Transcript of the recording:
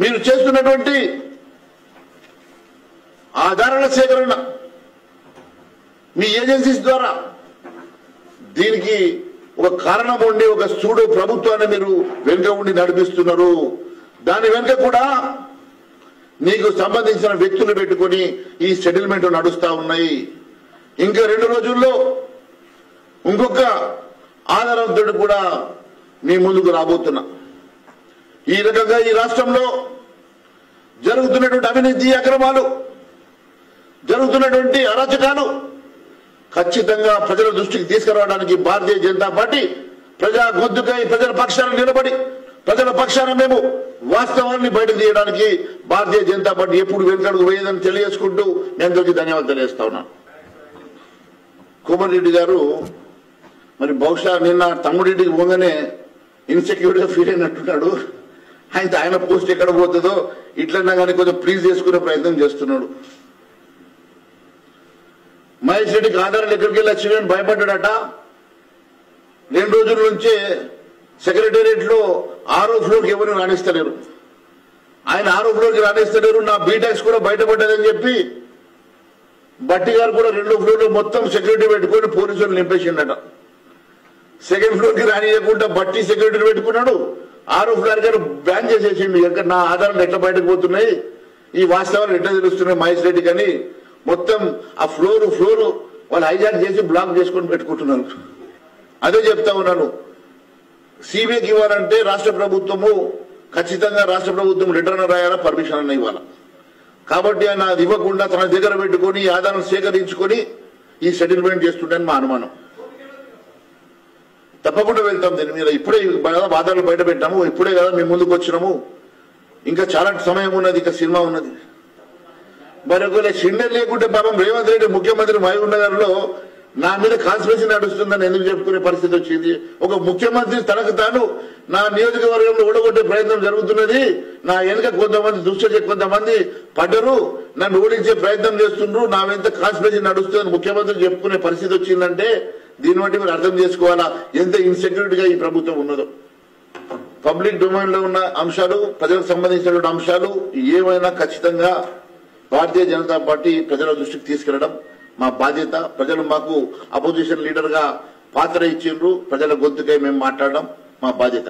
మీరు చేస్తున్నటువంటి ఆధారాల సేకరణ మీ ఏజెన్సీస్ ద్వారా దీనికి ఒక కారణం ఉండి ఒక సూడో ప్రభుత్వాన్ని మీరు వెనుక ఉండి నడిపిస్తున్నారు. దాని వెనుక కూడా నీకు సంబంధించిన వ్యక్తులు పెట్టుకొని ఈ సెటిల్మెంట్ నడుస్తా ఉన్నాయి. ఇంకా 2 రోజుల్లో ఇంకొక ఆధారంతో కూడా మీ ముందుకు రాబోతున్నా. ఈ రకంగా ఈ రాష్ట్రంలో జరుగుతున్నటువంటి అవినీతి అక్రమాలు, జరుగుతున్నటువంటి అరాచకాలు ఖచ్చితంగా ప్రజల దృష్టికి తీసుకురావడానికి భారతీయ జనతా పార్టీ ప్రజా గొంతుకై ప్రజల పక్షాన నిలబడి ప్రజల పక్షాన మేము వాస్తవాన్ని బయటకు తీయడానికి భారతీయ జనతా పార్టీ ఎప్పుడు వెనుకడుగు వేయదని తెలియజేసుకుంటూ నేను అందరికీ ధన్యవాదాలు తెలియజేస్తా ఉన్నాను. కోమటిరెడ్డి గారు మరి బహుశా నిన్న తమ్ముడింటికి పోగానే ఇన్సెక్యూర్గా ఫీల్ అయినట్టున్నాడు. ఆయన పోస్ట్ ఎక్కడ పోతుందో ఇట్లన్నా కానీ కొంచెం ప్లీజ్ చేసుకునే ప్రయత్నం చేస్తున్నాడు. మహేష్ రెడ్డికి ఆధారాలు ఎక్కడికి వెళ్ళి వచ్చిందని భయపడ్డాడట. 2 రోజుల నుంచే సెక్రటేరియట్ లో 6వ ఫ్లోర్కి ఎవరు రాణిస్తలేరు. ఆయన 6వ ఫ్లోర్కి రాణిస్తలేరు. నా బీటాక్స్ కూడా బయటపడ్డదని చెప్పి బట్టి గారు కూడా 2వ ఫ్లోర్ లో మొత్తం సెక్యూరిటీ పెట్టుకుని పోలీసులు నింపేసిండట. 2nd ఫ్లోర్ కి రానియకుండా బట్టి సెక్యూరిటీ పెట్టుకున్నాడు. 6వ ఫ్లోర్ గారు బ్యాన్ చేసేసిండు. ఎక్కడ నా ఆధారాలు ఎట్లా బయటకు పోతున్నాయి, ఈ వాస్తవాలు ఎట్లా తెలుస్తున్నాయి మహేష్ రెడ్డి కానీ మొత్తం ఆ ఫ్లోర్ వాళ్ళు హైజాక్ చేసి బ్లాక్ చేసుకొని పెట్టుకుంటున్నారు. అదే చెప్తా ఉన్నాను. సిబిఐకి ఇవ్వాలంటే రాష్ట్ర ప్రభుత్వము ఖచ్చితంగా రాష్ట్ర ప్రభుత్వం రిటర్న్ రాయాలా, పర్మిషన్ అన్న ఇవ్వాలా. కాబట్టి ఆయన అది ఇవ్వకుండా తన దగ్గర పెట్టుకొని ఈ ఆధారం సేకరించుకొని ఈ సెటిల్మెంట్ చేస్తుండని మా అనుమానం. తప్పకుండా వెళ్తాం దీని మీద. ఇప్పుడే ఆధారాలు బయట పెట్టాము, ఇప్పుడే కదా మేము ముందుకు వచ్చినాము. ఇంకా చాలా సమయం ఉన్నది, ఇంకా సినిమా ఉన్నది. మరి ఒకవేళ షిండర్ లేకుంటే పాపం రేవంత్ రెడ్డి ముఖ్యమంత్రి మహబూబ్ నగర్ లో నా మీద కాన్స్పిరసీ నడుస్తుందని ఎందుకు చెప్పుకునే పరిస్థితి వచ్చింది? ఒక ముఖ్యమంత్రి తనకు తాను నా నియోజకవర్గంలో ఓడగొట్టే ప్రయత్నం జరుగుతున్నది, నా వెనుక కొంతమంది పడ్డరు, నన్ను ఓడించే ప్రయత్నం చేస్తున్నారు, నా వెంట కాన్స్పిరసీ నడుస్తుందని ముఖ్యమంత్రి చెప్పుకునే పరిస్థితి వచ్చిందంటే దీన్ని బట్టి మీరు అర్థం చేసుకోవాలా ఎంత ఇన్సెక్యూరిటీగా ఈ ప్రభుత్వం ఉన్నదో. పబ్లిక్ డొమైన్ లో ఉన్న అంశాలు, ప్రజలకు సంబంధించినటువంటి అంశాలు ఏమైనా ఖచ్చితంగా భారతీయ జనతా పార్టీ ప్రజల దృష్టికి తీసుకెళ్లడం మా బాధ్యత. ప్రజలు మాకు అపోజిషన్ లీడర్ గా పాత్ర ఇచ్చిండ్రు, ప్రజల గొంతుకై మేము మాట్లాడడం మా బాధ్యత.